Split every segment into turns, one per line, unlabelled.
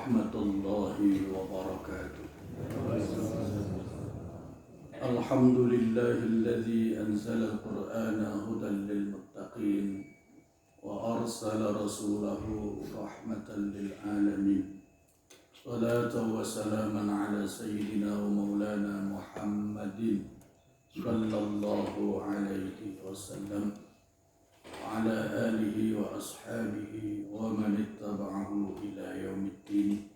warahmatullahi wabarakatuh. Alhamdulillahilladzi anzala al-Qur'ana hudan lil muttaqin wa arsala rasulahu rahmatan lil alamin. Salatu wa salaman ala sayyidina wa maulana Muhammadin sallallahu alaihi wasallam wa ala alihi wa ashabihi wa man ittaba'ahu ila yaumiddin.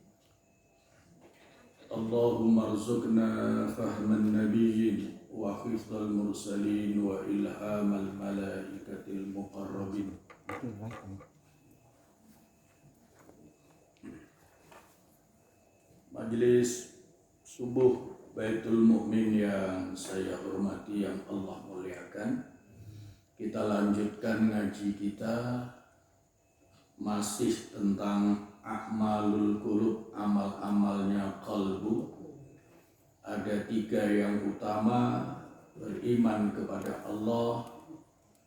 Allahumma arzuqna fahman nabiyyin wa hifdzal mursalin wa ilhamal malaikatil muqarrabin. Majelis subuh Baitul Mukmin yang saya hormati, yang Allah muliakan, kita lanjutkan ngaji kita masih tentang a'malul qulub, amal-amalnya qalbu. Ada 3 yang utama: beriman kepada Allah,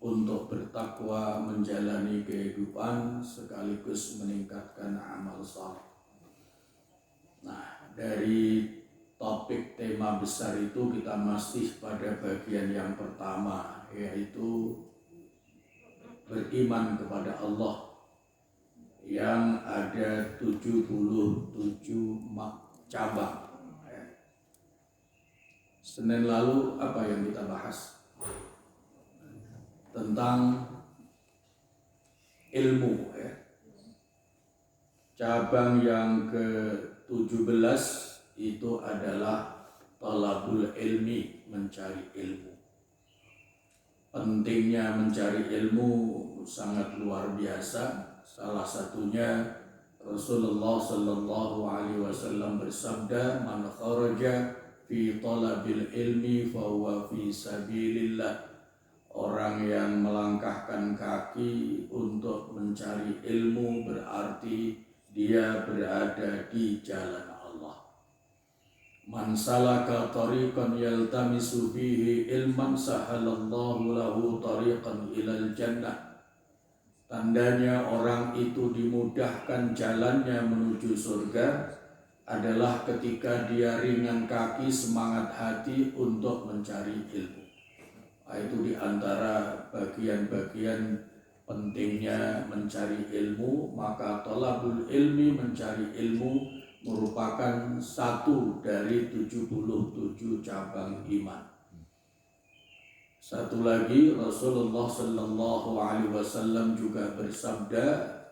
untuk bertakwa, menjalani kehidupan, sekaligus meningkatkan amal saleh. Nah, dari topik tema besar itu kita masih pada bagian yang pertama, yaitu beriman kepada Allah, yang ada 77 cabang. Senin lalu apa yang kita bahas? Tentang ilmu, Cabang yang ke-17 itu adalah talabul ilmi, mencari ilmu. Pentingnya mencari ilmu sangat luar biasa. Salah satunya Rasulullah sallallahu alaihi wasallam bersabda, "Man kharaja fi talabil ilmi fa huwa fi sabilillah." Orang yang melangkahkan kaki untuk mencari ilmu berarti dia berada di jalan Allah. Man salaka tariqan yaltamisu fihi ilman sahalallahu lahu tariqan ilal jannah. Tandanya orang itu dimudahkan jalannya menuju surga adalah ketika dia ringan kaki, semangat hati untuk mencari ilmu. Itu diantara bagian-bagian pentingnya mencari ilmu. Maka thalabul ilmi, mencari ilmu, merupakan satu dari 77 cabang iman. Satu lagi, Rasulullah sallallahu alaihi wasallam juga bersabda,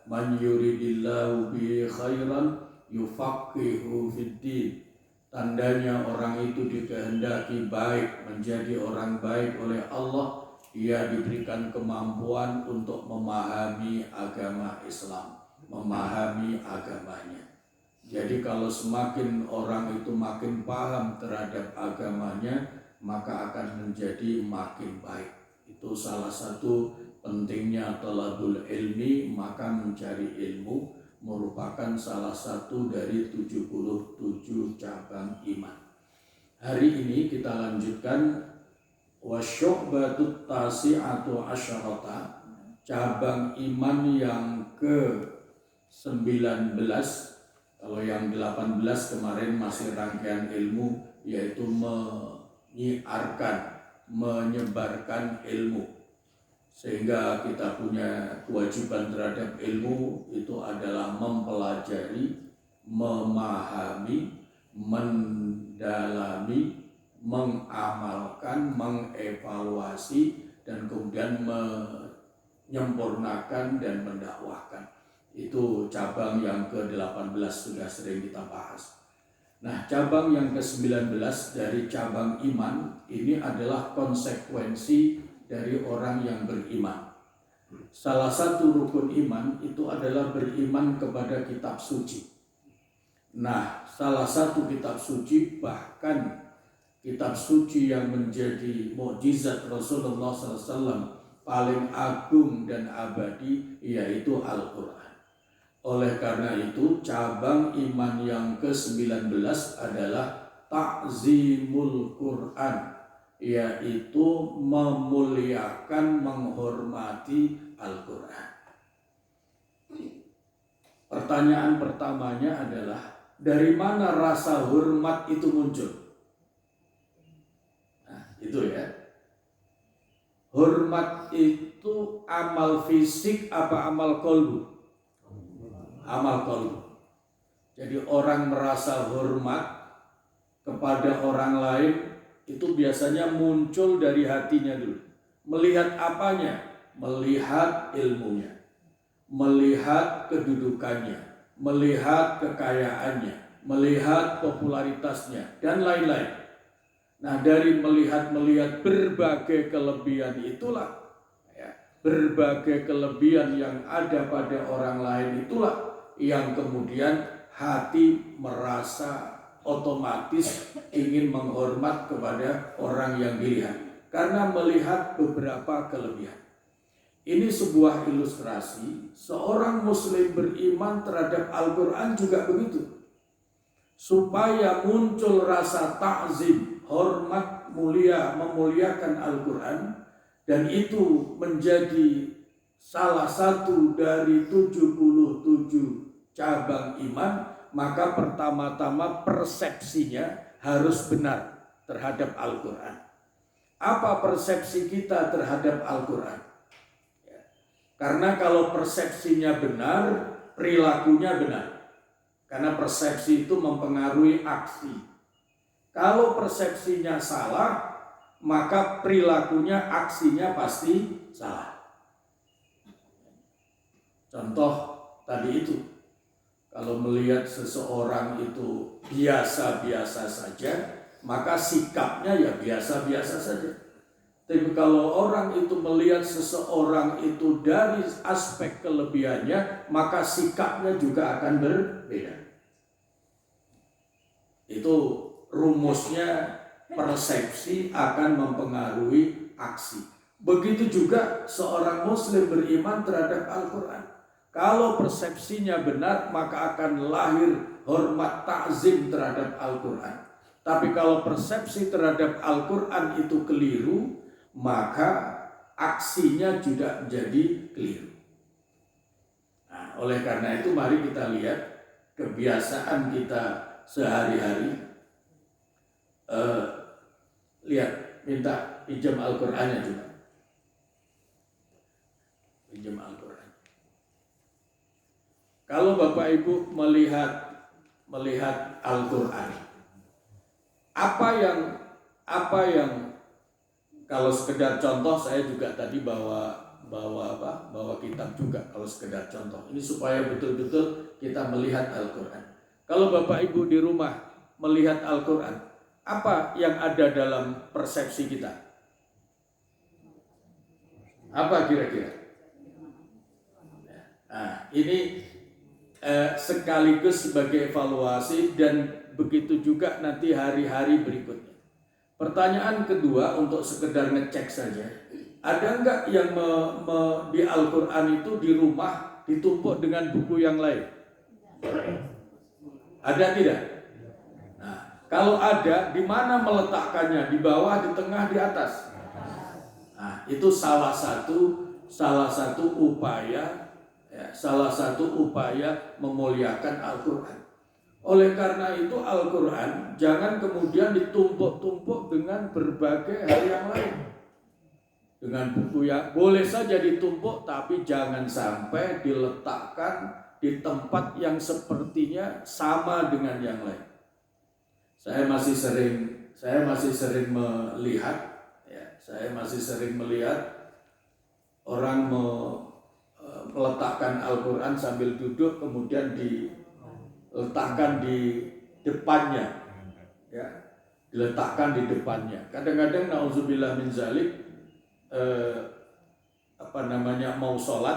"Man yuridillahu bihi khairan yufaqihu fiddin." Tandanya orang itu dikehendaki baik, menjadi orang baik oleh Allah, ia diberikan kemampuan untuk memahami agama Islam, memahami agamanya. Jadi kalau semakin orang itu makin paham terhadap agamanya, maka akan menjadi makin baik. Itu salah satu pentingnya talabul ilmi. Maka mencari ilmu merupakan salah satu dari 77 cabang iman. Hari ini kita lanjutkan wasyu'batut tasi'atu asyarata, cabang iman yang ke-19. Kalau yang 18 kemarin masih rangkaian ilmu, yaitu menyiarkan, menyebarkan ilmu. Sehingga kita punya kewajiban terhadap ilmu itu adalah mempelajari, memahami, mendalami, mengamalkan, mengevaluasi, dan kemudian menyempurnakan dan mendakwahkan. Itu cabang yang ke-18 sudah sering kita bahas. Nah, cabang yang ke-19 dari cabang iman ini adalah konsekuensi dari orang yang beriman. Salah satu rukun iman itu adalah beriman kepada kitab suci. Nah, salah satu kitab suci, bahkan kitab suci yang menjadi mukjizat Rasulullah SAW paling agung dan abadi, yaitu Al-Quran. Oleh karena itu, cabang iman yang ke-19 adalah ta'zimul Quran, yaitu memuliakan, menghormati Al-Quran. Pertanyaan pertamanya adalah, dari mana rasa hormat itu muncul? Nah, itu ya. Hormat itu amal fisik apa amal qalbu? Amal qalbu. Jadi orang merasa hormat kepada orang lain itu biasanya muncul dari hatinya dulu. Melihat apanya? Melihat ilmunya, melihat kedudukannya, melihat kekayaannya, melihat popularitasnya, dan lain-lain. Nah, dari melihat berbagai kelebihan itulah, ya, berbagai kelebihan yang ada pada orang lain itulah yang kemudian hati merasa otomatis ingin menghormat kepada orang yang dilihat karena melihat beberapa kelebihan. Ini sebuah ilustrasi seorang muslim beriman terhadap Al-Quran juga begitu. Supaya muncul rasa ta'zim, hormat, mulia, memuliakan Al-Quran, dan itu menjadi salah satu dari 77 cabang iman, maka pertama-tama persepsinya harus benar terhadap Al-Quran. Apa persepsi kita terhadap Al-Quran? Ya. Karena kalau persepsinya benar, perilakunya benar. Karena persepsi itu mempengaruhi aksi. Kalau persepsinya salah, maka perilakunya, aksinya pasti salah. Contoh tadi itu, kalau melihat seseorang itu biasa-biasa saja, maka sikapnya ya biasa-biasa saja. Tapi kalau orang itu melihat seseorang itu dari aspek kelebihannya, maka sikapnya juga akan berbeda. Itu rumusnya, persepsi akan mempengaruhi aksi. Begitu juga seorang muslim beriman terhadap Al-Quran. Kalau persepsinya benar, maka akan lahir hormat ta'zim terhadap Al-Quran. Tapi kalau persepsi terhadap Al-Quran itu keliru, maka aksinya juga menjadi keliru. Nah, oleh karena itu mari kita lihat kebiasaan kita sehari-hari. Lihat, minta pinjam Al-Qurannya juga. Pinjam Al-Quran. Kalau Bapak Ibu melihat Al-Quran, apa yang kalau sekedar contoh, saya juga tadi bawa kitab juga kalau sekedar contoh. Ini supaya betul-betul kita melihat Al-Quran. Kalau Bapak Ibu di rumah melihat Al-Quran, apa yang ada dalam persepsi kita? Apa kira-kira? Nah, ini sekaligus sebagai evaluasi dan begitu juga nanti hari-hari berikutnya. Pertanyaan kedua untuk sekedar ngecek saja, ada enggak yang di Al-Quran itu di rumah ditumpuk dengan buku yang lain? Ada tidak? Nah, kalau ada, di mana meletakkannya? Di bawah, di tengah, di atas? Nah, itu salah satu upaya, ya, salah satu upaya memuliakan Al-Quran. Oleh karena itu Al-Quran jangan kemudian ditumpuk-tumpuk dengan berbagai hal yang lain. Dengan buku yang boleh saja ditumpuk, tapi jangan sampai diletakkan di tempat yang sepertinya sama dengan yang lain. Saya masih sering melihat orang meletakkan Al-Quran sambil duduk kemudian diletakkan di depannya, ya, diletakkan di depannya. Kadang-kadang nauzubillah min zalik, mau sholat,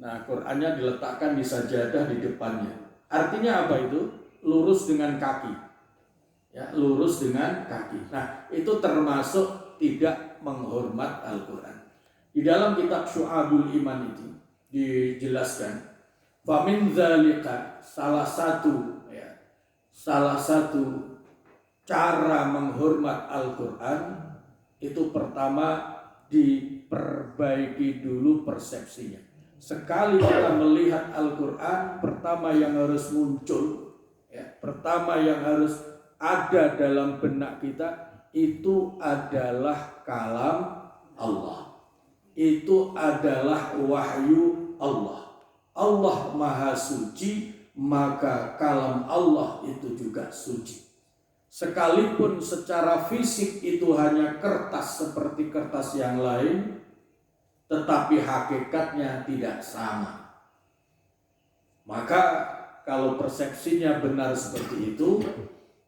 nah Qurannya diletakkan di sajadah di depannya. Artinya apa itu? Lurus dengan kaki, ya, lurus dengan kaki. Nah, itu termasuk tidak menghormat Al-Quran. Di dalam kitab Syu'abul Iman itu dijelaskan, famin dzalika, salah satu cara menghormat Al-Quran itu pertama diperbaiki dulu persepsinya. Sekali kita melihat Al-Quran, pertama yang harus muncul, pertama yang harus ada dalam benak kita, itu adalah kalam Allah. Itu adalah wahyu Allah. Allah Maha Suci, maka kalam Allah itu juga suci. Sekalipun secara fisik itu hanya kertas seperti kertas yang lain, tetapi hakikatnya tidak sama. Maka kalau persepsinya benar seperti itu,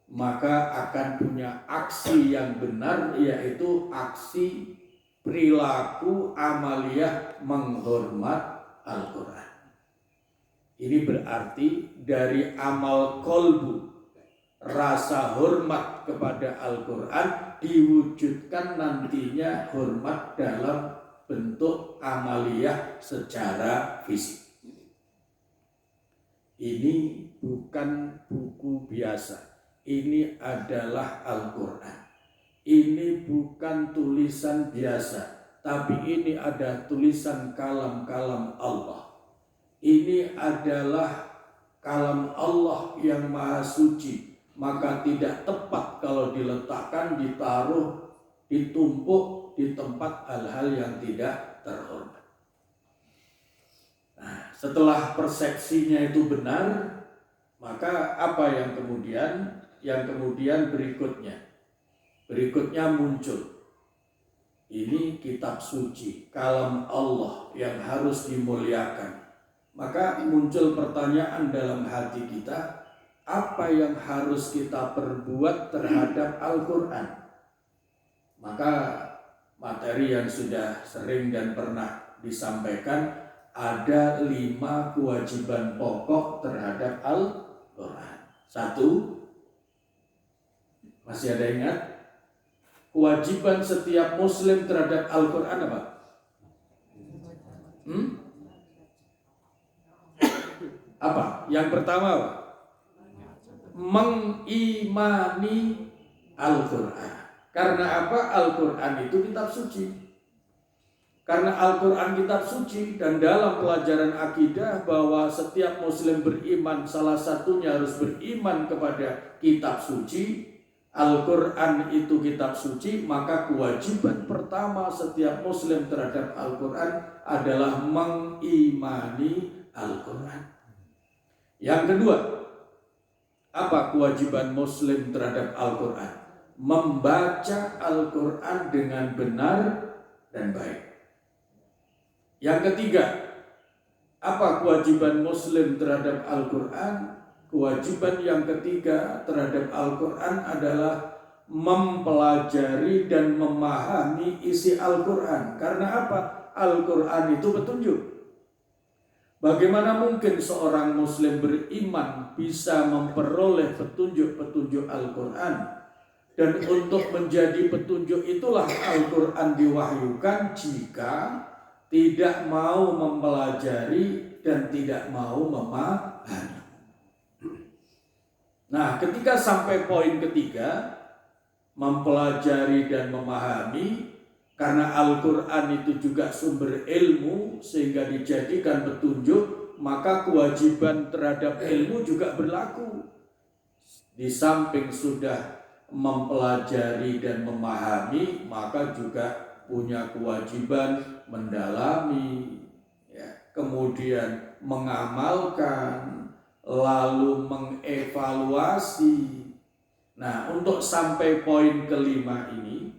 maka akan punya aksi yang benar, yaitu aksi perilaku amaliyah menghormat Al-Quran. Ini berarti dari amal kolbu, rasa hormat kepada Al-Quran diwujudkan nantinya hormat dalam bentuk amaliyah secara fisik. Ini bukan buku biasa. Ini adalah Al-Quran. Ini bukan tulisan biasa, tapi ini ada tulisan kalam-kalam Allah. Ini adalah kalam Allah yang maha suci. Maka tidak tepat kalau diletakkan, ditaruh, ditumpuk di tempat hal-hal yang tidak terhormat. Nah, setelah persepsinya itu benar, maka apa yang kemudian? Yang kemudian berikutnya muncul. Ini kitab suci, kalam Allah yang harus dimuliakan. Maka muncul pertanyaan dalam hati kita, apa yang harus kita perbuat terhadap Al-Quran? Maka materi yang sudah sering dan pernah disampaikan, ada 5 kewajiban pokok terhadap Al-Quran. 1, masih ada ingat? Kewajiban setiap muslim terhadap Al-Quran apa? Apa? Yang pertama apa? Mengimani Al-Quran. Karena apa? Al-Quran itu kitab suci. Karena Al-Quran kitab suci, dan dalam pelajaran akidah bahwa setiap muslim beriman, salah satunya harus beriman kepada kitab suci. Al-Quran itu kitab suci, maka kewajiban pertama setiap muslim terhadap Al-Quran adalah mengimani Al-Quran. Yang kedua, apa kewajiban muslim terhadap Al-Quran? Membaca Al-Quran dengan benar dan baik. Yang ketiga, apa kewajiban muslim terhadap Al-Quran? Kewajiban yang ketiga terhadap Al-Quran adalah mempelajari dan memahami isi Al-Quran. Karena apa? Al-Quran itu petunjuk. Bagaimana mungkin seorang muslim beriman bisa memperoleh petunjuk-petunjuk Al-Quran? Dan untuk menjadi petunjuk itulah Al-Quran diwahyukan jika tidak mau mempelajari dan tidak mau memahami. Nah, ketika sampai poin ketiga, mempelajari dan memahami, karena Al-Quran itu juga sumber ilmu sehingga dijadikan petunjuk, maka kewajiban terhadap ilmu juga berlaku. Di samping sudah mempelajari dan memahami, maka juga punya kewajiban mendalami, kemudian mengamalkan, lalu mengevaluasi. Nah, untuk sampai poin kelima ini,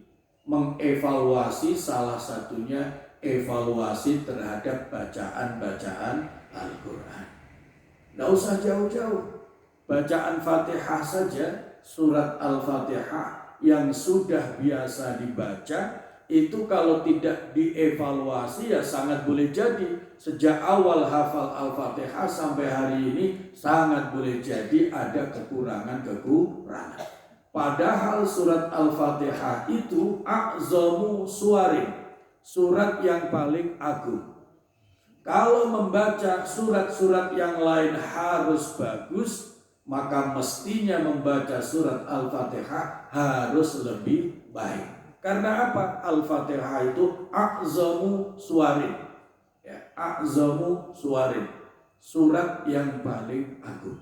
mengevaluasi, salah satunya evaluasi terhadap bacaan-bacaan Al-Quran. Nggak usah jauh-jauh, bacaan Fatihah saja, surat Al-Fatihah yang sudah biasa dibaca, itu kalau tidak dievaluasi ya sangat boleh jadi sejak awal hafal Al-Fatihah sampai hari ini sangat boleh jadi ada kekurangan. Padahal surat Al-Fatihah itu a'zamu suwarin, surat yang paling agung. Kalau membaca surat-surat yang lain harus bagus, maka mestinya membaca surat Al-Fatihah harus lebih baik. Karena apa? Al-Fatihah itu a'zamu suwarin, a'zamu suwarin, surat yang paling agung.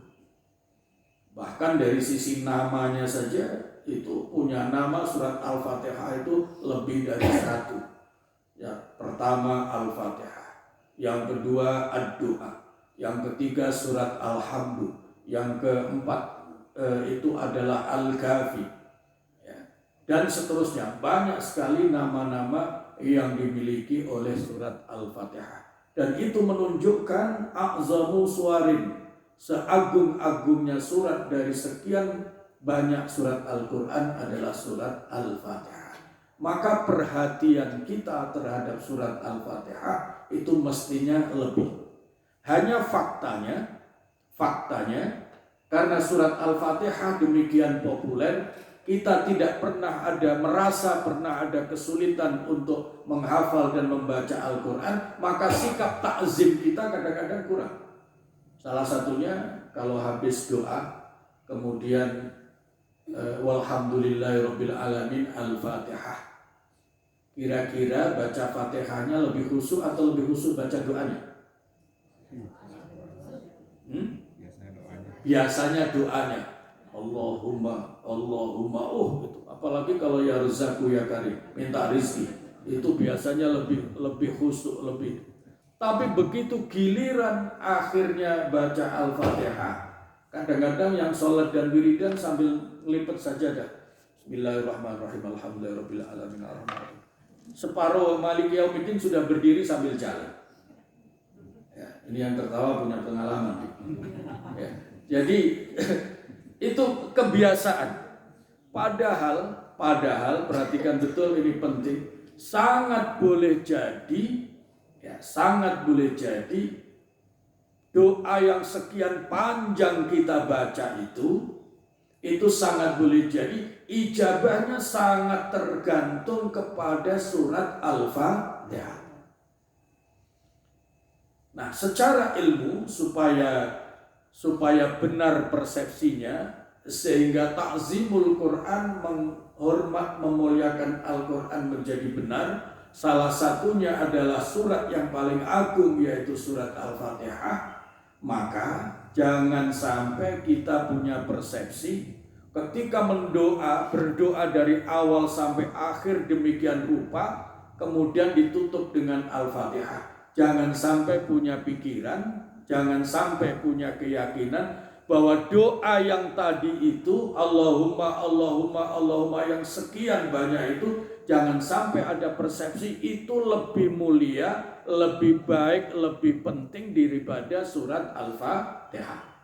Bahkan dari sisi namanya saja itu punya nama surat Al-Fatihah itu lebih dari satu. Ya, pertama Al-Fatihah, yang kedua Ad-Du'a, yang ketiga surat Al-Hamdu, yang keempat itu adalah Al-Kafi, ya. Dan seterusnya, banyak sekali nama-nama yang dimiliki oleh surat Al-Fatihah. Dan itu menunjukkan a'zamu suwarin, seagung-agungnya surat dari sekian banyak surat Al-Quran adalah surat Al-Fatihah. Maka perhatian kita terhadap surat Al-Fatihah itu mestinya lebih. Hanya faktanya karena surat Al-Fatihah demikian populer, kita tidak pernah ada kesulitan untuk menghafal dan membaca Al-Quran, maka sikap takzim kita kadang-kadang kurang. Salah satunya kalau habis doa, kemudian walhamdulillahirabbil alamin Al-Fatihah. Kira-kira baca Fatihahnya lebih khusyuk atau lebih khusyuk baca doanya? Biasanya doanya Allahumma gitu. Apalagi kalau ya rezaku ya karim, minta rizki, itu biasanya lebih khusyuk lebih. Tapi begitu giliran akhirnya baca Al-Fatihah, kadang-kadang yang sholat dan wiridan sambil ngelipet sajadah. Bismillahirrahmanirrahim, alhamdulillahirabbil alamin arrahmanirrahim. Separuh Maliki Yaumiddin sudah berdiri sambil jalan. Ya, ini yang tertawa punya pengalaman. Ya, jadi itu kebiasaan. Padahal perhatikan betul, ini penting. Sangat boleh jadi doa yang sekian panjang kita baca itu sangat boleh jadi ijabahnya sangat tergantung kepada surat Al-Fatihah. Nah, secara ilmu supaya benar persepsinya, sehingga takzimul Quran, menghormat memuliakan Al-Quran menjadi benar, salah satunya adalah surat yang paling agung yaitu surat Al-Fatihah. Maka jangan sampai kita punya persepsi ketika berdoa dari awal sampai akhir demikian rupa, kemudian ditutup dengan Al-Fatihah. Jangan sampai punya pikiran, jangan sampai punya keyakinan bahwa doa yang tadi itu Allahumma yang sekian banyak itu, jangan sampai ada persepsi itu lebih mulia, lebih baik, lebih penting daripada surat Al-Fatihah.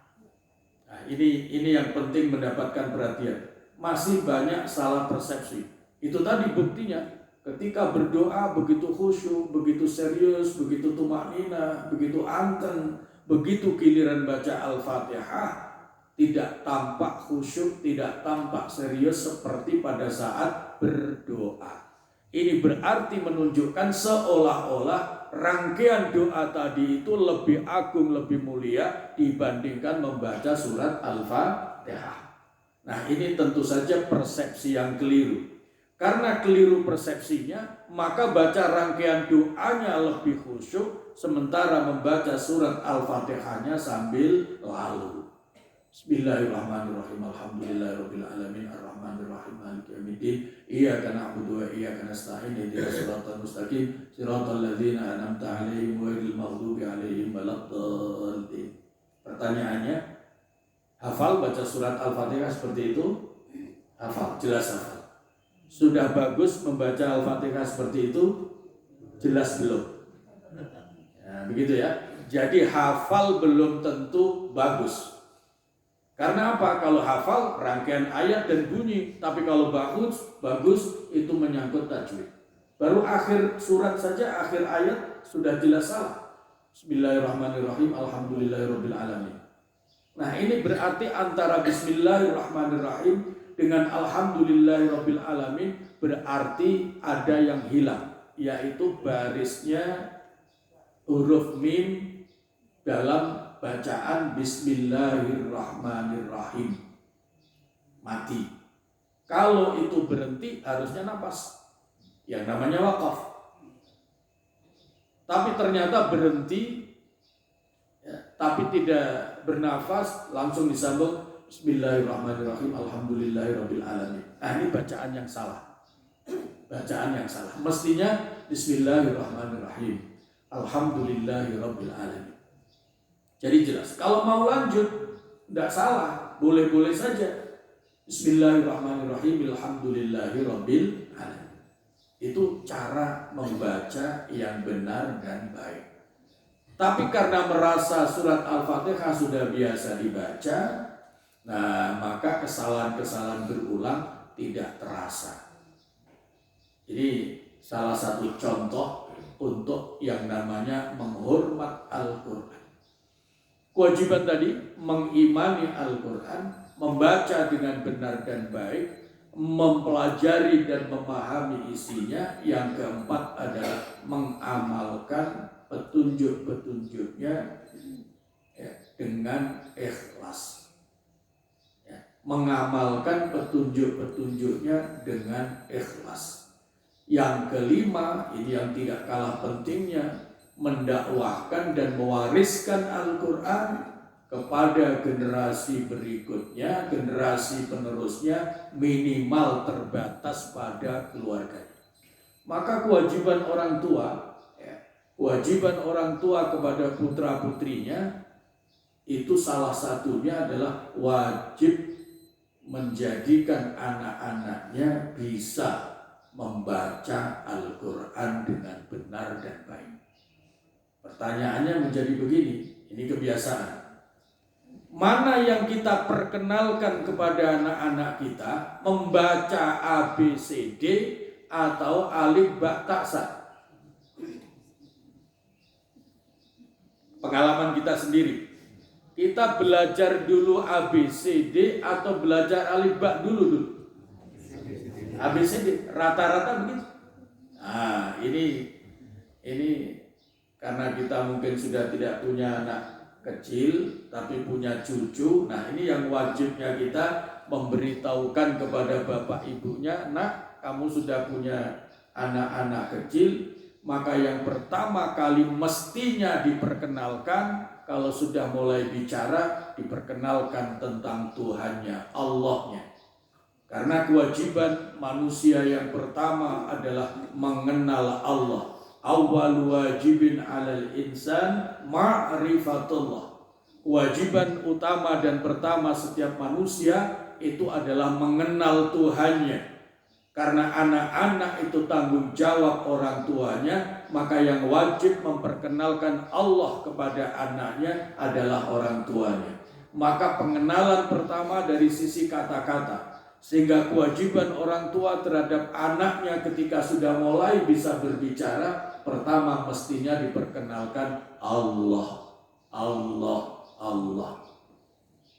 Nah, ini yang penting mendapatkan perhatian. Masih banyak salah persepsi. Itu tadi buktinya, ketika berdoa begitu khusyuk, begitu serius, begitu tumaknina, begitu anteng, begitu giliran baca Al-Fatihah tidak tampak khusyuk, tidak tampak serius seperti pada saat berdoa. Ini berarti menunjukkan seolah-olah rangkaian doa tadi itu lebih agung, lebih mulia dibandingkan membaca surat Al-Fatihah. Nah, ini tentu saja persepsi yang keliru. Karena keliru persepsinya, maka baca rangkaian doanya lebih khusyuk, sementara membaca surat Al-Fatihahnya sambil lalu. Bismillahirrahmanirrahim. Alhamdulillahirabbil alamin arrahmanirrahim maliki yaumiddin. Iyyaka na'budu wa iyyaka nasta'in. Ihdinas siratal mustaqim. Siratal ladzina an'amta 'alaihim ghairil maghdubi 'alaihim waladdallin. Pertanyaannya, hafal baca surat Al-Fatihah seperti itu? Hafal, jelas hafal. Sudah bagus membaca Al-Fatihah seperti itu? Jelas belum? Ya, begitu ya. Jadi hafal belum tentu bagus. Karena apa? Kalau hafal rangkaian ayat dan bunyi, tapi kalau bagus itu menyangkut tajwid. Baru akhir surat saja, akhir ayat sudah jelas salah. Bismillahirrahmanirrahim, alhamdulillahirabbil alamin. Nah, ini berarti antara Bismillahirrahmanirrahim dengan alhamdulillahirabbil alamin berarti ada yang hilang, yaitu barisnya huruf mim dalam bacaan Bismillahirrahmanirrahim. Mati. Kalau itu berhenti harusnya nafas, yang namanya wakaf. tapi ternyata berhenti, ya, tapi tidak bernafas, langsung disambung Bismillahirrahmanirrahim, Alhamdulillahirabbil alamin. Ini bacaan yang salah. Bacaan yang salah. Mestinya Bismillahirrahmanirrahim, Alhamdulillahirabbil alamin. Jadi jelas. Kalau mau lanjut, tidak salah, boleh-boleh saja. Bismillahirrahmanirrahim, Alhamdulillahirabbil alamin. Itu cara membaca yang benar dan baik. Tapi karena merasa surat Al-Fatihah sudah biasa dibaca, nah maka kesalahan-kesalahan berulang tidak terasa. Jadi salah satu contoh untuk yang namanya menghormat Al-Quran. Kewajiban tadi mengimani Al-Quran, membaca dengan benar dan baik, mempelajari dan memahami isinya. Yang keempat adalah mengamalkan petunjuk-petunjuknya dengan ikhlas. Mengamalkan petunjuk-petunjuknya dengan ikhlas. Yang kelima, ini yang tidak kalah pentingnya, mendakwahkan dan mewariskan Al-Quran kepada generasi berikutnya, generasi penerusnya, minimal terbatas pada keluarganya. Maka kewajiban orang tua, kewajiban orang tua kepada putra-putrinya, itu salah satunya adalah wajib menjadikan anak-anaknya bisa membaca Al-Quran dengan benar dan baik. Pertanyaannya menjadi begini, ini kebiasaan. Mana yang kita perkenalkan kepada anak-anak kita, membaca ABCD atau alif ba ta sa? Pengalaman kita sendiri. Kita belajar dulu ABCD atau belajar alif ba dulu? ABCD, rata-rata begitu. Nah, ini karena kita mungkin sudah tidak punya anak kecil, tapi punya cucu. Nah, ini yang wajibnya kita memberitahukan kepada bapak ibunya, nak, kamu sudah punya anak-anak kecil, maka yang pertama kali mestinya diperkenalkan, kalau sudah mulai bicara, diperkenalkan tentang Tuhannya, Allahnya. Karena kewajiban manusia yang pertama adalah mengenal Allah. Awwal wajibin 'alal insan ma'rifatullah. Kewajiban utama dan pertama setiap manusia itu adalah mengenal Tuhannya. Karena anak-anak itu tanggung jawab orang tuanya, maka yang wajib memperkenalkan Allah kepada anaknya adalah orang tuanya. Maka pengenalan pertama dari sisi kata-kata. Sehingga kewajiban orang tua terhadap anaknya ketika sudah mulai bisa berbicara, pertama mestinya diperkenalkan Allah, Allah, Allah.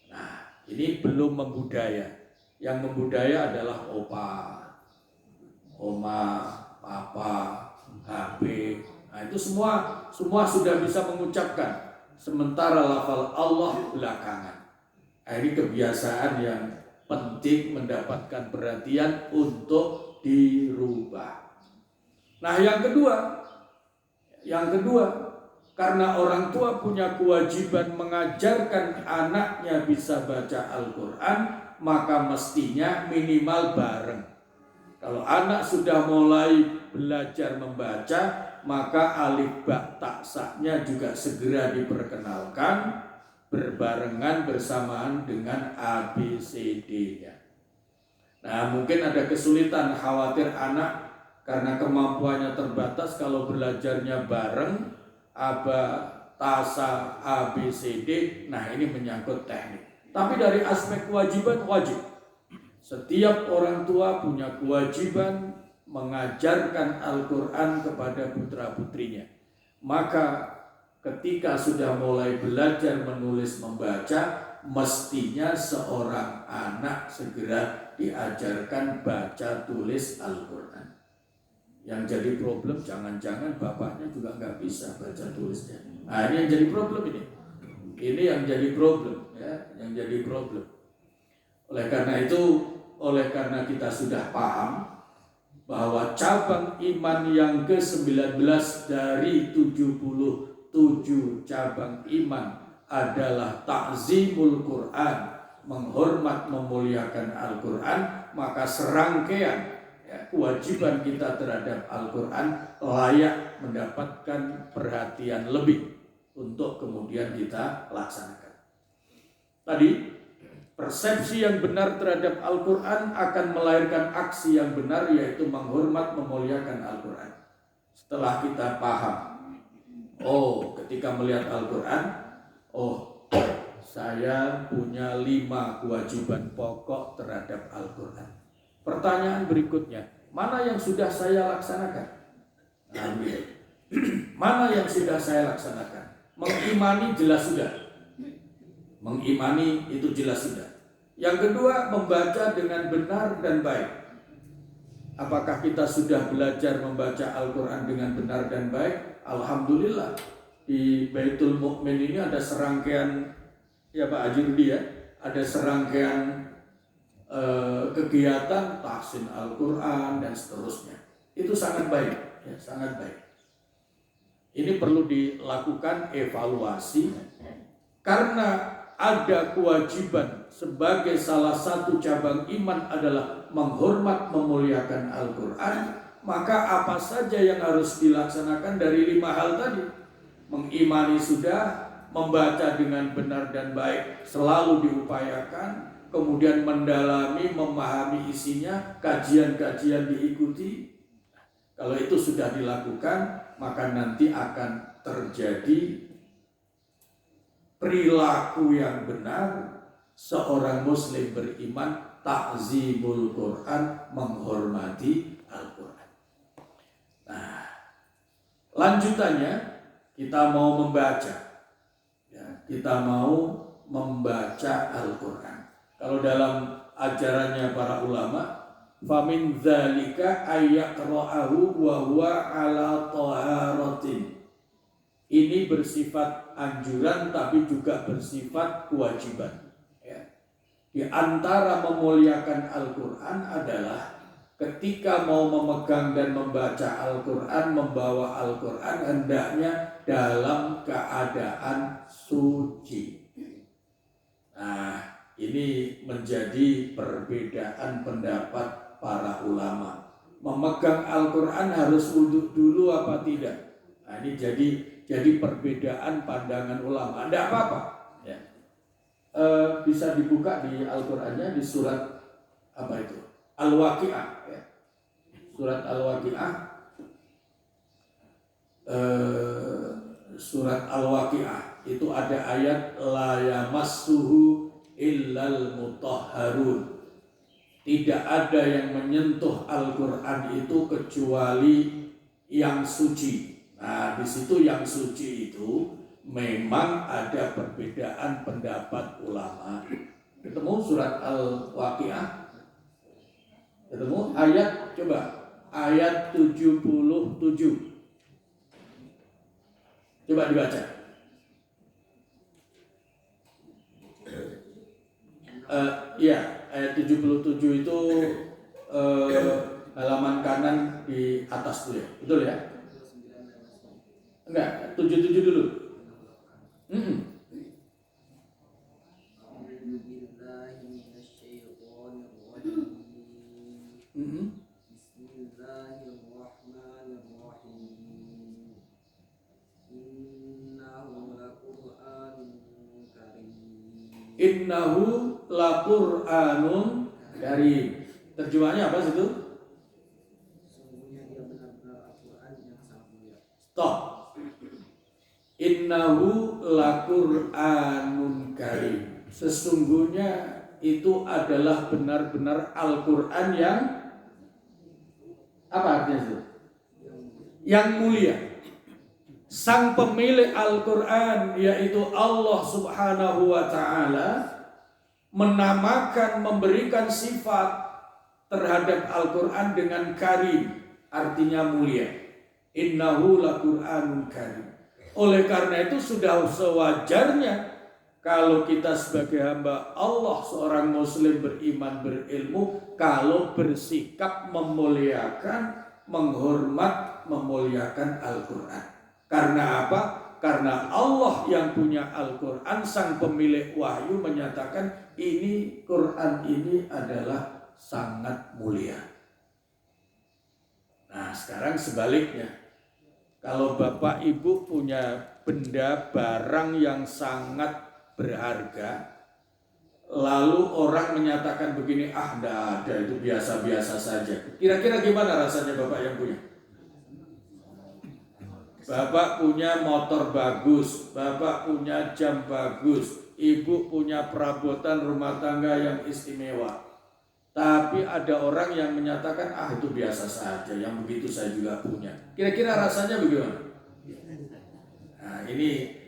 Nah, ini belum membudaya. Yang membudaya adalah opa, oma, papa, HP. Nah, itu semua sudah bisa mengucapkan. Sementara lafal Allah belakangan. Nah, ini kebiasaan yang penting mendapatkan perhatian untuk dirubah. Nah, yang kedua, karena orang tua punya kewajiban mengajarkan anaknya bisa baca Al-Quran, maka mestinya minimal bareng. Kalau anak sudah mulai belajar membaca, maka alif ba ta sa-nya juga segera diperkenalkan berbarengan bersamaan dengan ABCD-nya. Nah, mungkin ada kesulitan, khawatir anak karena kemampuannya terbatas kalau belajarnya bareng aba tasa ABCD. Nah, ini menyangkut teknik. Tapi dari aspek kewajiban, wajib. Setiap orang tua punya kewajiban mengajarkan Al-Quran kepada putra-putrinya. Maka ketika sudah mulai belajar menulis membaca, mestinya seorang anak segera diajarkan baca tulis Al-Quran. Yang jadi problem, jangan-jangan bapaknya juga nggak bisa baca tulisnya. Nah, ini yang jadi problem ini. Ini yang jadi problem, ya, yang jadi problem. Oleh karena itu, oleh karena kita sudah paham bahwa cabang iman yang ke-19 dari 77 cabang iman adalah ta'zimul Quran, menghormat memuliakan Al-Quran, maka serangkaian kewajiban kita terhadap Al-Quran layak mendapatkan perhatian lebih untuk kemudian kita laksanakan. Tadi, persepsi yang benar terhadap Al-Quran akan melahirkan aksi yang benar, yaitu menghormat memuliakan Al-Quran. Setelah kita paham, ketika melihat Al-Quran, saya punya 5 kewajiban pokok terhadap Al-Quran. Pertanyaan berikutnya, mana yang sudah saya laksanakan? Mana yang sudah saya laksanakan? Mengimani jelas sudah. Mengimani itu jelas sudah. Yang kedua, membaca dengan benar dan baik. Apakah kita sudah belajar membaca Al-Quran dengan benar dan baik? Alhamdulillah. Di Baitul Mukmin ini ada serangkaian, ya Pak Haji Rudi ya, ada serangkaian kegiatan tahsin Al-Quran dan seterusnya. Itu sangat baik, ya, sangat baik. Ini perlu dilakukan evaluasi karena ada kewajiban sebagai salah satu cabang iman adalah menghormat memuliakan Al-Quran, maka apa saja yang harus dilaksanakan dari 5 hal tadi? Mengimani sudah, membaca dengan benar dan baik selalu diupayakan, kemudian mendalami, memahami isinya, kajian-kajian diikuti. Kalau itu sudah dilakukan, maka nanti akan terjadi perilaku yang benar seorang muslim beriman, ta'zimul Quran, menghormati Al-Quran. Nah, lanjutannya kita mau membaca, ya, kita mau membaca Al-Quran. Kalau dalam ajarannya para ulama, famin dzalika ayyaqra'ahu wa huwa ala taharatin. Ini bersifat anjuran tapi juga bersifat kewajiban. Ya. Di antara memuliakan Al-Quran adalah ketika mau memegang dan membaca Al-Quran, membawa Al-Quran, hendaknya dalam keadaan suci. Nah, ini menjadi perbedaan pendapat para ulama. Memegang Al-Quran harus wudhu dulu apa tidak? Nah, ini jadi perbedaan pandangan ulama. Tidak apa-apa. Ya. Bisa dibuka di Al-Qurannya di surat apa itu? Al-Waqi'ah. Ya. Surat Al-Waqi'ah. Surat Al-Waqi'ah itu ada ayat la yamassuhu illal mutahharun. Tidak ada yang menyentuh Al-Quran itu kecuali yang suci. Nah, di situ yang suci itu memang ada perbedaan pendapat ulama. Ketemu surat Al-Waqi'ah? Ketemu ayat, coba ayat 77. Coba dibaca. Ya, ayat 77 itu halaman kanan di atas tuh ya, betul ya? Enggak, 77 dulu. Innahu laqur'anun karim. Terjemahannya apa situ?
Sungguhnya dia benar-benar Al-Quran yang sangat mulia.
Stop. Innahu laqur'anun karim. Sesungguhnya itu adalah benar-benar Al-Quran yang apa artinya itu? Yang mulia. Sang pemilik Al-Quran yaitu Allah Subhanahu wa ta'ala menamakan, memberikan sifat terhadap Al-Quran dengan karim, artinya mulia. Innahu laqur'anun karim. Oleh karena itu sudah sewajarnya kalau kita sebagai hamba Allah, seorang muslim beriman berilmu, kalau bersikap memuliakan, menghormat, memuliakan Al-Quran. Karena apa? Karena Allah yang punya Al-Quran, sang pemilik wahyu menyatakan ini Quran ini adalah sangat mulia. Nah sekarang sebaliknya, kalau Bapak Ibu punya benda barang yang sangat berharga, lalu orang menyatakan begini, ah enggak ada, itu biasa-biasa saja. Kira-kira gimana rasanya Bapak yang punya? Bapak punya motor bagus, Bapak punya jam bagus, Ibu punya perabotan rumah tangga yang istimewa. Tapi ada orang yang menyatakan, ah itu biasa saja, yang begitu saya juga punya. Kira-kira rasanya bagaimana? Nah ini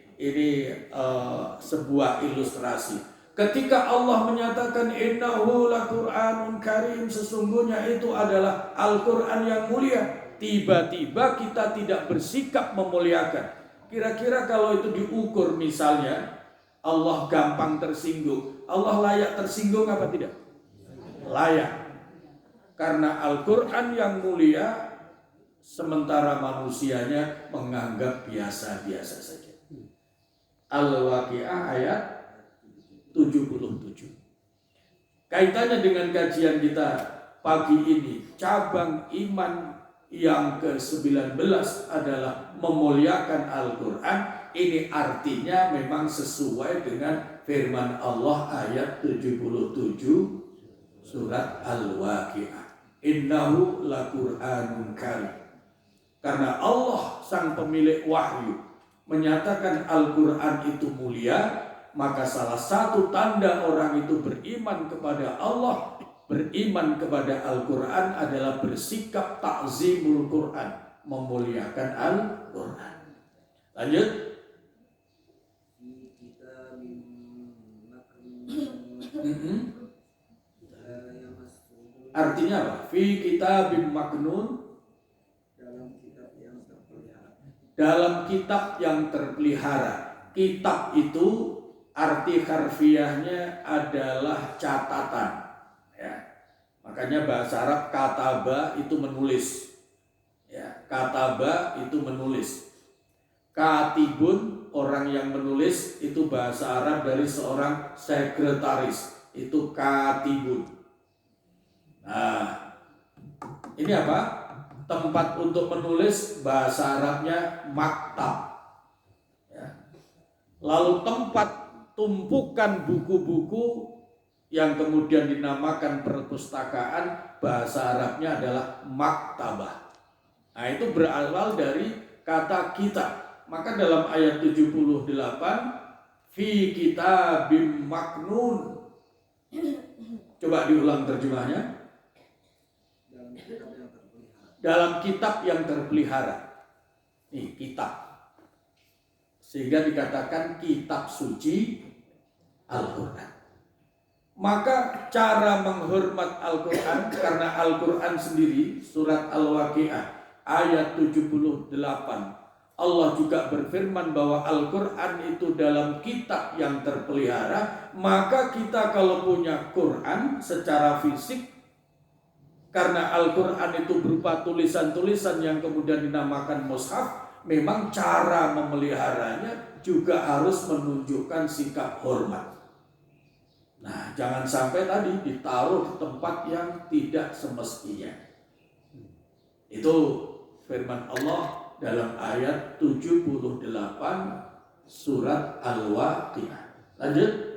sebuah ilustrasi. Ketika Allah menyatakan innahu laqur'anun karim, sesungguhnya itu adalah Al-Quran yang mulia, tiba-tiba kita tidak bersikap memuliakan. Kira-kira kalau itu diukur misalnya, Allah gampang tersinggung, Allah layak tersinggung apa tidak? Layak. Karena Al-Quran yang mulia, sementara manusianya menganggap biasa-biasa saja. Al-Waqi'ah ayat 77. Kaitannya dengan kajian kita pagi ini, cabang iman yang ke-19 adalah memuliakan Al-Quran. Ini artinya memang sesuai dengan firman Allah ayat 77 surat Al-Waqi'ah. Innahu laqur'anun karim. Karena Allah sang pemilik wahyu menyatakan Al-Quran itu mulia, maka salah satu tanda orang itu beriman kepada Allah, beriman kepada Al-Quran adalah bersikap ta'zimul Quran, memuliakan Al-Quran. Lanjut. Artinya apa? Fi kitabim maknun, dalam kitab yang terpelihara. Kitab itu arti harfiahnya adalah catatan. Ya. Makanya bahasa Arab kataba itu menulis. Ya, kataba itu menulis. Katibun, orang yang menulis, itu bahasa Arab dari seorang sekretaris. Itu katibun. Nah, ini apa? Tempat untuk menulis, bahasa Arabnya maktab. Ya. Lalu tempat tumpukan buku-buku yang kemudian dinamakan perpustakaan, bahasa Arabnya adalah maktabah. Nah itu berawal dari kata kitab. Maka dalam ayat 78, fi kitabim maknun. Coba diulang terjemahnya. Dalam kitab yang terpelihara. Nih kitab. Sehingga dikatakan kitab suci Al-Quran. Maka cara menghormat Al-Quran, karena Al-Quran sendiri, surat Al-Waqi'ah ayat 78, Allah juga berfirman bahwa Al-Quran itu dalam kitab yang terpelihara. Maka kita kalau punya Quran secara fisik, karena Al-Quran itu berupa tulisan-tulisan yang kemudian dinamakan mushaf, memang cara memeliharanya juga harus menunjukkan sikap hormat. Nah, jangan sampai tadi ditaruh di tempat yang tidak semestinya. Itu firman Allah dalam ayat 78 surat Al-Waqi'ah. Lanjut.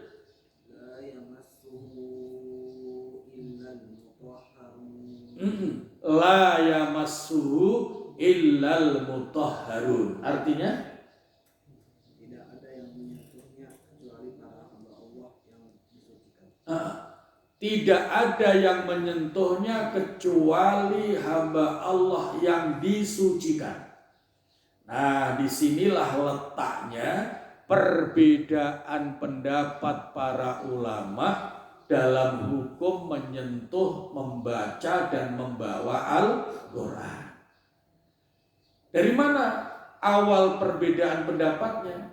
La yamassuhu illal mutahharun. Artinya
tidak ada yang menyentuhnya kecuali para hamba Allah yang disucikan.
Tidak ada yang menyentuhnya kecuali hamba Allah yang disucikan. Nah, disinilah letaknya perbedaan pendapat para ulama dalam hukum menyentuh, membaca, dan membawa Al-Quran. Dari mana awal perbedaan pendapatnya?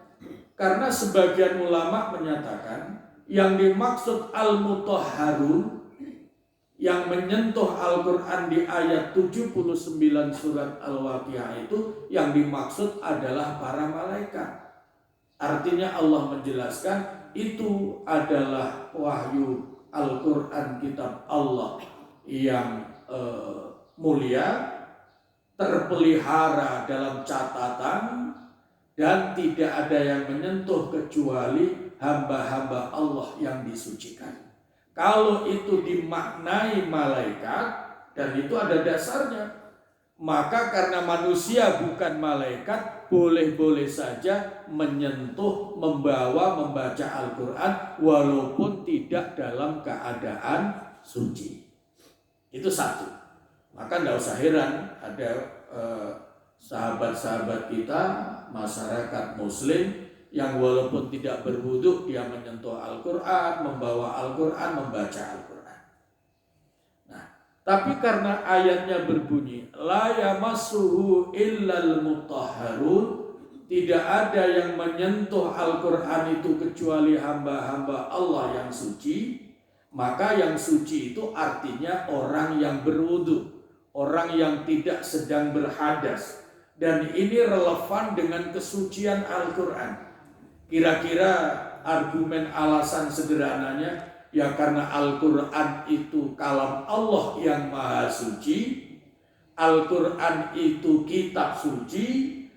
Karena sebagian ulama menyatakan yang dimaksud al-mutahharun yang menyentuh Al-Quran di ayat 79 surat Al-Waqiah itu yang dimaksud adalah para malaikat. Artinya Allah menjelaskan itu adalah wahyu Al-Quran kitab Allah yang mulia, terpelihara dalam catatan, dan tidak ada yang menyentuh kecuali hamba-hamba Allah yang disucikan. Kalau itu dimaknai malaikat, dan itu ada dasarnya, maka karena manusia bukan malaikat, boleh-boleh saja menyentuh, membaca Al-Quran walaupun tidak dalam keadaan suci. Itu satu. Maka tidak usah heran ada sahabat-sahabat kita, masyarakat muslim yang walaupun tidak berwudu dia menyentuh Al-Quran, membawa Al-Quran, membaca Al-Quran. Nah, tapi karena ayatnya berbunyi la yamassuhu illal mutahharun, tidak ada yang menyentuh Al-Quran itu kecuali hamba-hamba Allah yang suci, maka yang suci itu artinya orang yang berwudu, orang yang tidak sedang berhadas. Dan ini relevan dengan kesucian Al-Quran. Kira-kira argumen alasan sederhananya, ya karena Al-Quran itu kalam Allah yang maha suci, Al-Quran itu kitab suci,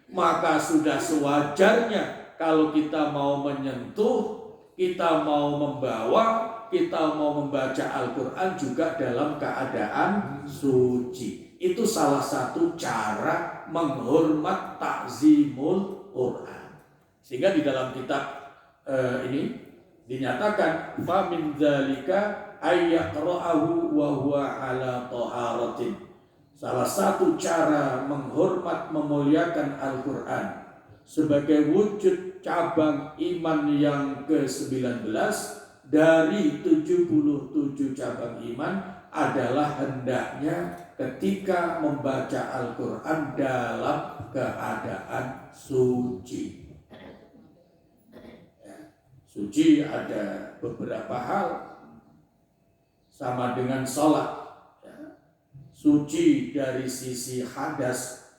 maka sudah sewajarnya kalau kita mau menyentuh, kita mau membawa, kita mau membaca Al-Quran juga dalam keadaan suci. Itu salah satu cara menghormat ta'zimul Quran. Sehingga di dalam kitab ini dinyatakan fa min dzalika ayyaqra'ahu wa huwa ala taharatin. Salah satu cara menghormat memuliakan Al-Quran sebagai wujud cabang iman yang ke-19 dari 77 cabang iman adalah hendaknya ketika membaca Al-Quran dalam keadaan suci. Suci ada beberapa hal, sama dengan sholat. Suci dari sisi hadas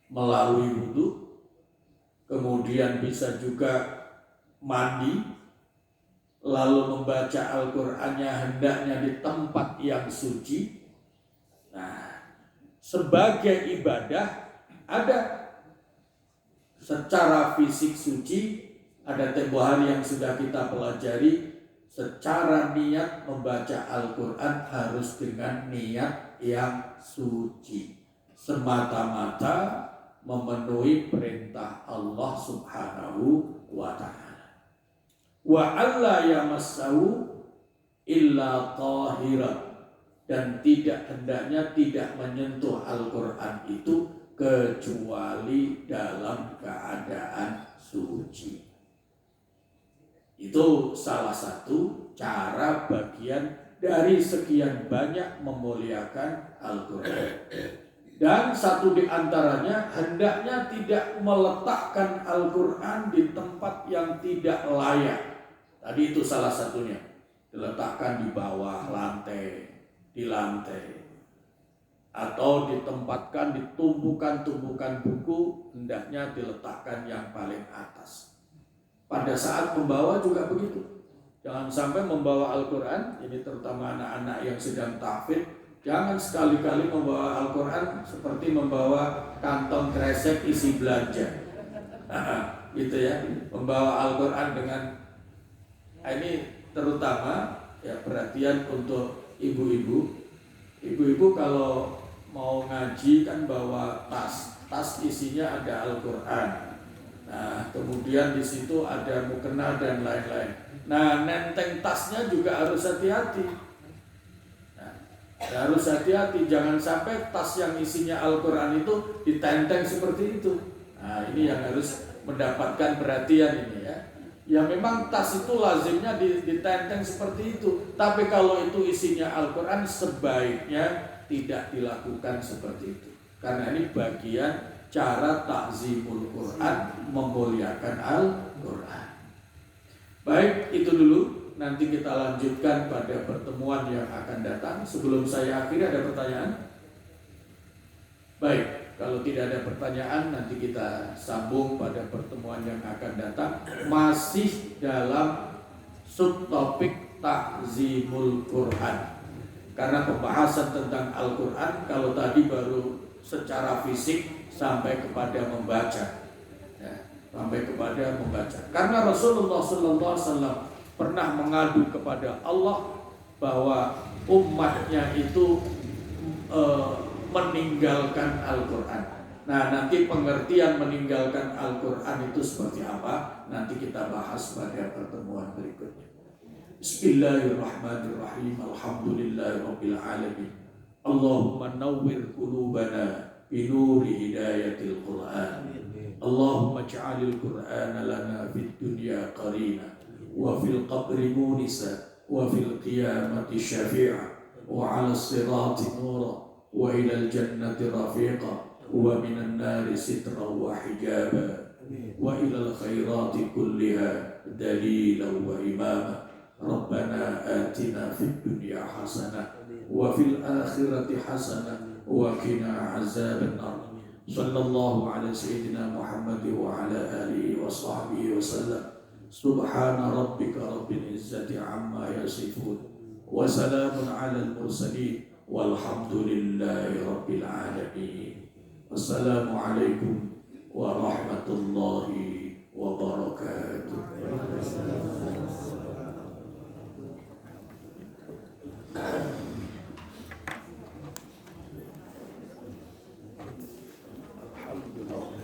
melalui wudu, kemudian bisa juga mandi, lalu membaca Al-Qur'annya hendaknya di tempat yang suci. Nah, sebagai ibadah ada secara fisik suci, ada tempoh hari yang sudah kita pelajari. Secara niat membaca Al-Quran harus dengan niat yang suci, semata-mata memenuhi perintah Allah Subhanahu wa ta'ala. Wa alla yamassahu illa tahiran, dan hendaknya tidak menyentuh Al-Quran itu kecuali dalam keadaan suci. Itu salah satu cara bagian dari sekian banyak memuliakan Al-Quran. Dan satu di antaranya, hendaknya tidak meletakkan Al-Quran di tempat yang tidak layak. Tadi itu salah satunya, diletakkan di bawah lantai, di lantai, atau ditempatkan di tumpukan-tumpukan buku, hendaknya diletakkan yang paling atas. Pada saat membawa juga begitu. Jangan sampai membawa Al-Quran, ini terutama anak-anak yang sedang tahfidz, jangan sekali-kali membawa Al-Quran seperti membawa kantong kresek isi belanja. Gitu ya, membawa Al-Quran dengan ini terutama ya perhatian untuk ibu-ibu. Ibu-ibu kalau mau ngaji kan bawa tas isinya ada Al-Quran. Nah, kemudian di situ ada mukena dan lain-lain. Nah, nenteng tasnya juga harus hati-hati. Nah, harus hati-hati, jangan sampai tas yang isinya Al-Quran itu ditenteng seperti itu. Nah, ini yang harus mendapatkan perhatian ini ya. Ya memang tas itu lazimnya ditenteng seperti itu. Tapi kalau itu isinya Al-Quran, sebaiknya tidak dilakukan seperti itu. Karena ini bagian cara takzimul Quran, memuliakan Al-Quran. Baik, itu dulu. Nanti kita lanjutkan pada pertemuan yang akan datang. Sebelum saya akhiri, ada pertanyaan? Baik, kalau tidak ada pertanyaan, nanti kita sambung pada pertemuan yang akan datang. Masih dalam subtopik takzimul Quran. Karena pembahasan tentang Al-Quran, kalau tadi baru secara fisik sampai kepada membaca, ya, sampai kepada membaca. Karena Rasulullah SAW pernah mengadu kepada Allah bahwa umatnya itu meninggalkan Al-Quran. Nah, nanti pengertian meninggalkan Al-Quran itu seperti apa, nanti kita bahas pada pertemuan berikutnya. Bismillahirrahmanirrahim. Alhamdulillahirabbil alamin. Allahumma nawwir qulubana binuri hidayatil Qur'an. Allahumma ij'alil Qur'ana lana fid dunya qarina wa fil qabri munisa wa fil qiyamati syafi'a wa 'ala sirati nura wa ila al jannati rafiqa wa minan nari sitra wa hijaba wa ila al khairati kulliha dalilan wa imama. Rabbana atina fid dunya hasanah wa fil akhirati hasanah wa qina azaban nar. Sallallahu ala sayyidina Muhammad wa ala alihi wa sahbihi wa sallam. Subhana rabbika rabbil izzati amma yasifun wa salamun ala al mursalin walhamdulillahi rabbil alamin. Wassalamu alaikum warahmatullahi wabarakatuh.